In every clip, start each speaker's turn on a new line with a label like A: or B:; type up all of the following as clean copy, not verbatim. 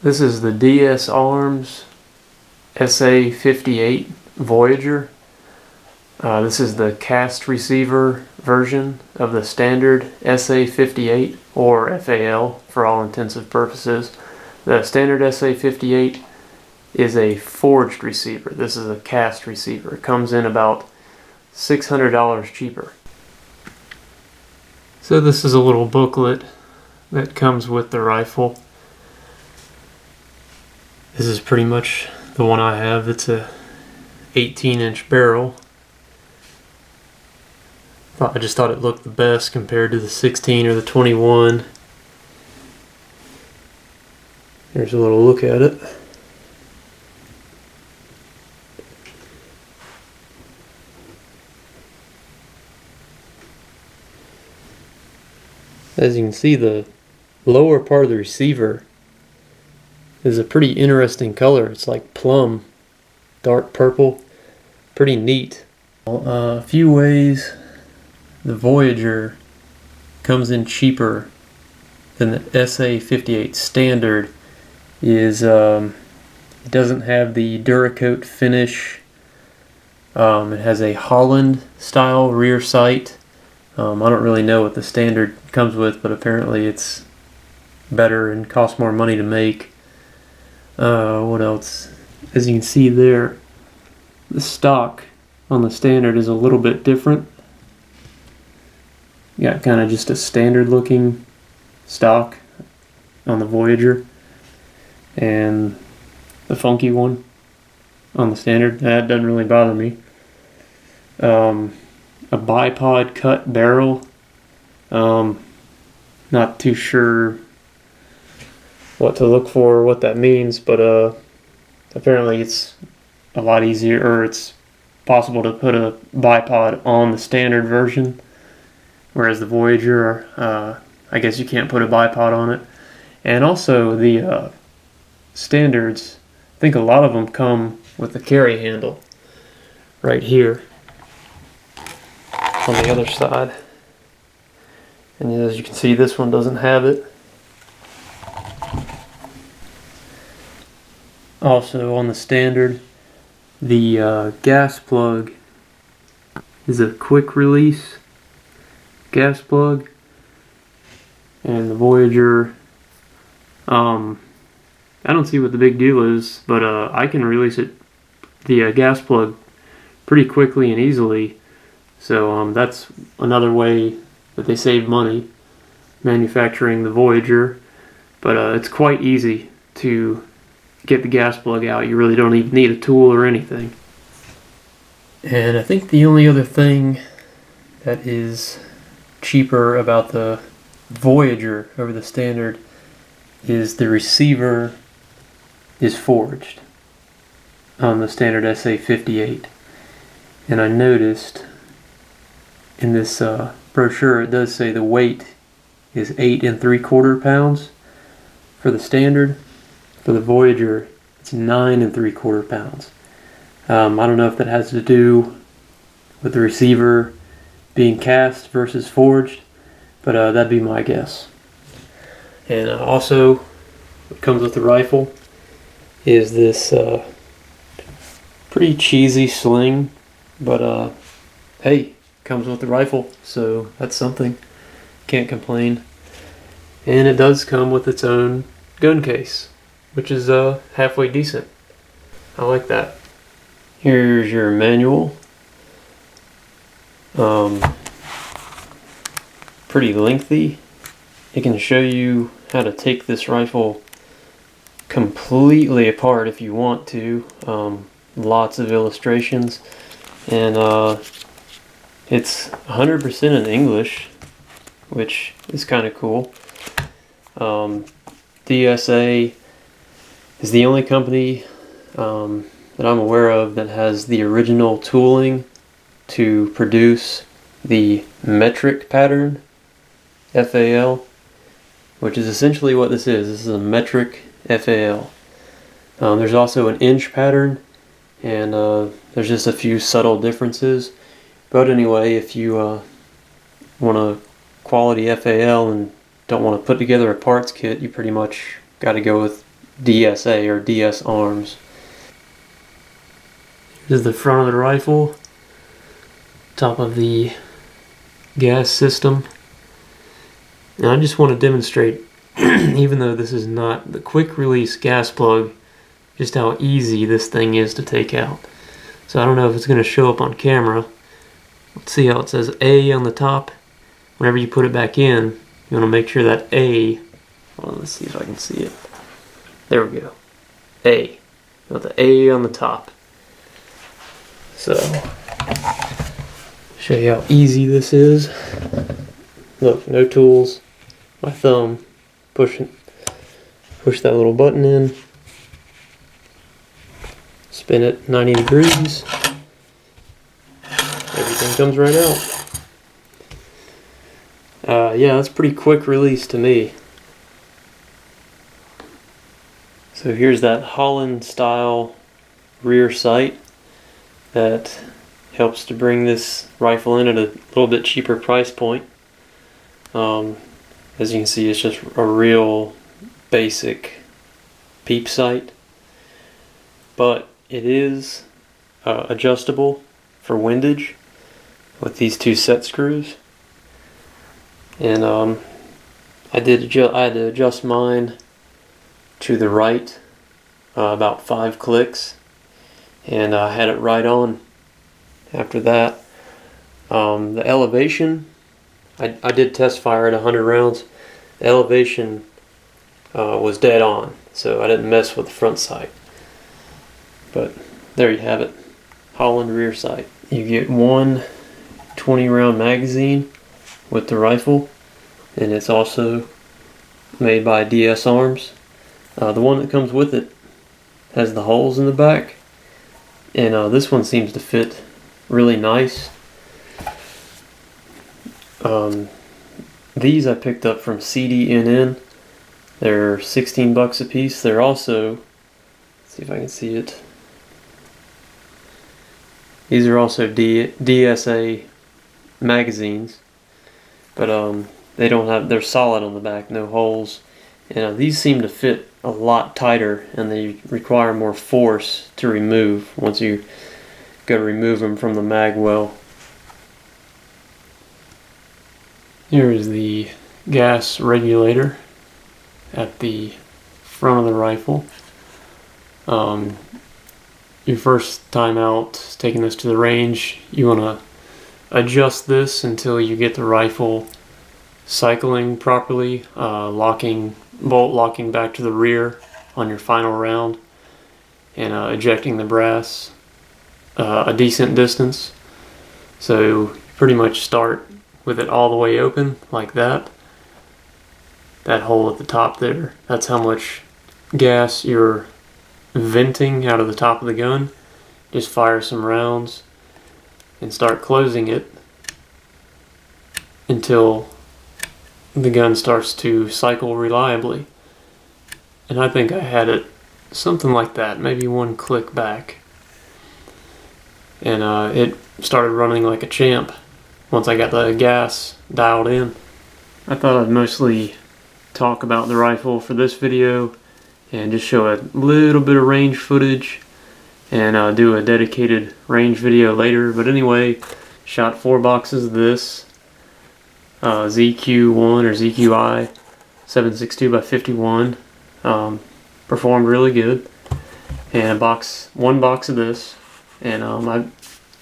A: This is the DS Arms SA58 Voyager. This is the cast receiver version of the standard SA58, or FAL for all intensive purposes. The standard SA58 is a forged receiver. This is a cast receiver. It comes in about $600 cheaper. So this is a little booklet that comes with the rifle. This is pretty much the one I have. It's a 18-inch barrel. I just thought it looked the best compared to the 16 or the 21. Here's a little look at it. As you can see, the lower part of the receiver is a pretty interesting color. It's like plum, dark purple, pretty neat. A few ways the Voyager comes in cheaper than the SA58 standard is it doesn't have the Duracoat finish. It has a Holland style rear sight. I don't really know what the standard comes with, but apparently it's better and costs more money to make. What else? As you can see there, the stock on the standard is a little bit different. You got kind of just a standard looking stock on the Voyager, and the funky one on the standard. That doesn't really bother me. A bipod cut barrel. Not too sure what to look for or what that means, but apparently it's a lot easier, or it's possible to put a bipod on the standard version, whereas the Voyager, I guess you can't put a bipod on it. And also the standards, I think a lot of them come with the carry handle right here on the other side. And as you can see, this one doesn't have it. Also on the standard, the gas plug is a quick release gas plug, and the Voyager, I don't see what the big deal is, but I can release the gas plug pretty quickly and easily. So that's another way that they save money manufacturing the Voyager. But it's quite easy to get the gas plug out. You really don't even need a tool or anything. And I think the only other thing that is cheaper about the Voyager over the standard is the receiver is forged on the standard SA58. And I noticed in this brochure it does say the weight is 8 3/4 pounds for the standard. For the Voyager, it's 9 3/4 pounds. I don't know if that has to do with the receiver being cast versus forged, but that'd be my guess. And also, what comes with the rifle is this pretty cheesy sling, but hey, comes with the rifle, so that's something. Can't complain. And it does come with its own gun case, which is halfway decent. I like that. Here's your manual. Pretty lengthy. It can show you how to take this rifle completely apart if you want to. Lots of illustrations, and it's 100% in English, which is kind of cool. DSA is the only company that I'm aware of that has the original tooling to produce the metric pattern, FAL, which is essentially what this is. This is a metric FAL. There's also an inch pattern, and there's just a few subtle differences. But anyway, if you want a quality FAL and don't want to put together a parts kit, you pretty much got to go with DSA or DS arms. Here's the front of the rifle, top of the gas system. And I just want to demonstrate, even though this is not the quick release gas plug, just how easy this thing is to take out. So I don't know if it's going to show up on camera. Let's see how it says A on the top. Whenever you put it back in, you want to make sure that A, well, let's see if I can see it. There we go. A. You want the A on the top. So, show you how easy this is. Look, no tools. My thumb, push that little button in. Spin it 90 degrees. Everything comes right out. Yeah, that's pretty quick release to me. So here's that Holland style rear sight that helps to bring this rifle in at a little bit cheaper price point. As you can see, it's just a real basic peep sight, but it is adjustable for windage with these two set screws. And I had to adjust mine to the right about 5 clicks, and I had it right on after that. The elevation, I did test fire at 100 rounds. The elevation was dead on, so I didn't mess with the front sight. But there you have it, Holland rear sight. You get one 20-round magazine with the rifle, and it's also made by DS Arms. The one that comes with it has the holes in the back, and this one seems to fit really nice. These I picked up from CDNN. They're 16 bucks a piece. They're also, let's see if I can see it. These are also DSA magazines, but they don't have, they're solid on the back, no holes. And these seem to fit a lot tighter, and they require more force to remove once you go to remove them from the mag well. Here is the gas regulator at the front of the rifle. Your first time out taking this to the range, you want to adjust this until you get the rifle cycling properly, bolt locking back to the rear on your final round, and ejecting the brass a decent distance. So you pretty much start with it all the way open like that. That hole at the top there, that's how much gas you're venting out of the top of the gun. Just fire some rounds and start closing it until the gun starts to cycle reliably. And I think I had it something like that, maybe one click back. And it started running like a champ once I got the gas dialed in. I thought I'd mostly talk about the rifle for this video and just show a little bit of range footage, and do a dedicated range video later. But anyway, shot 4 boxes of this ZQ1 or ZQI 762x51. Performed really good. And one box of this, and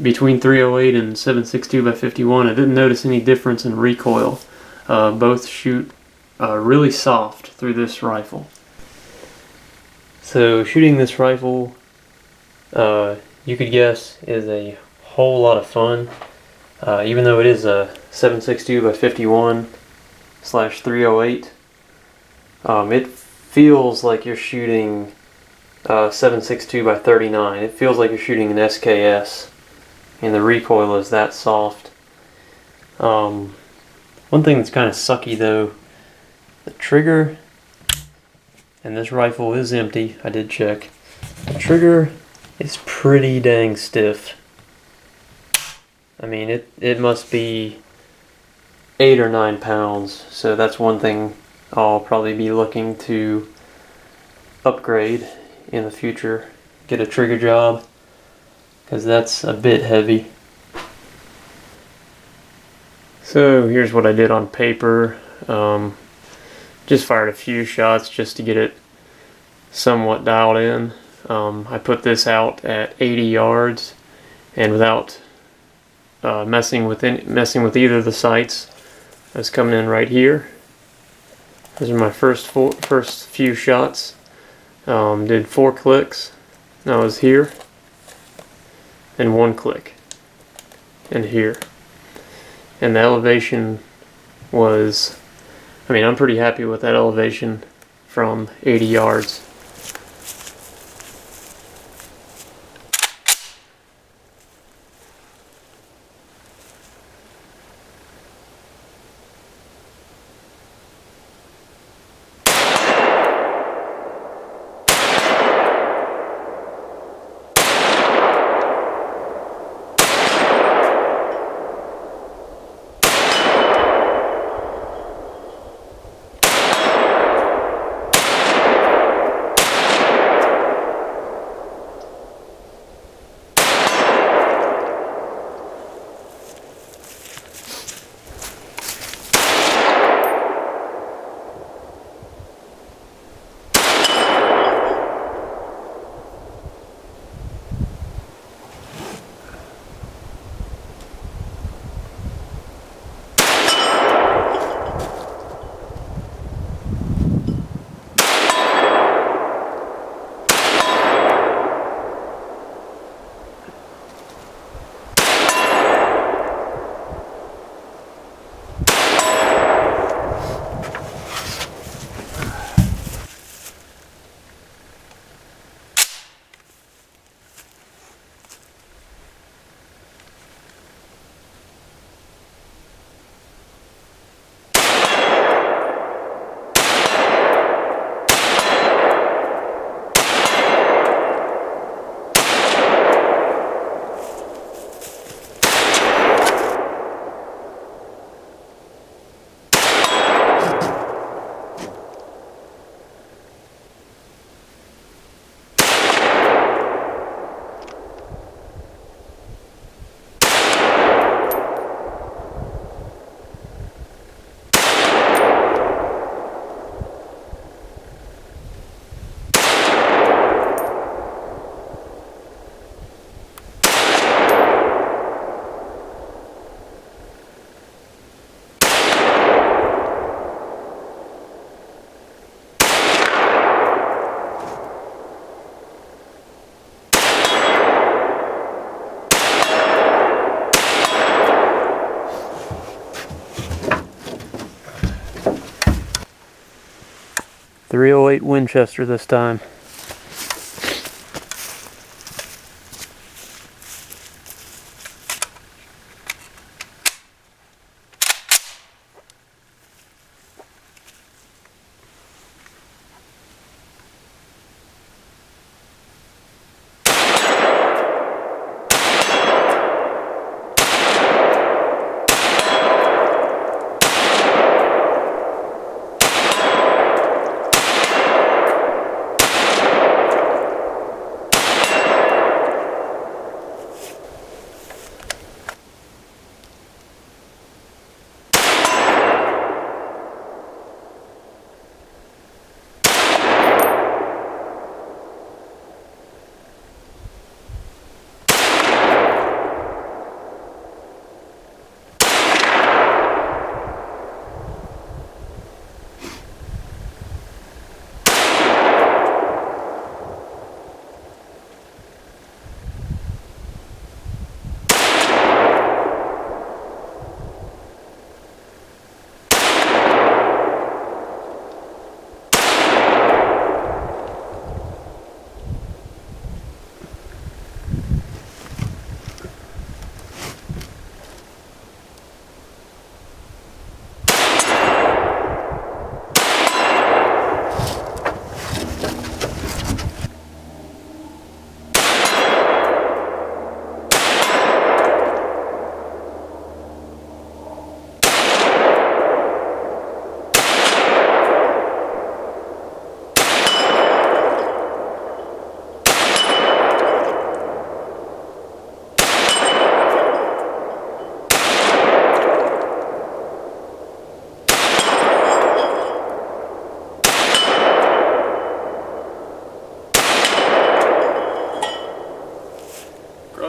A: between 308 and 762x51, I didn't notice any difference in recoil. Both shoot really soft through this rifle. So shooting this rifle, you could guess, is a whole lot of fun. Even though it is a 762x51/308, it feels like you're shooting 762x39. It feels like you're shooting an SKS, and the recoil is that soft. One thing that's kind of sucky though, the trigger, and this rifle is empty, I did check. The trigger is pretty dang stiff. I mean, it must be 8 or 9 pounds, so that's one thing I'll probably be looking to upgrade in the future, get a trigger job, because that's a bit heavy. So here's what I did on paper. Just fired a few shots just to get it somewhat dialed in. I put this out at 80 yards, and without messing with either of the sights. I was coming in right here. Those are my first few shots. Did 4 clicks. I was here, and 1 click, and here. And the elevation was, I'm pretty happy with that elevation from 80 yards. .308 Winchester this time.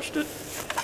B: crushed it.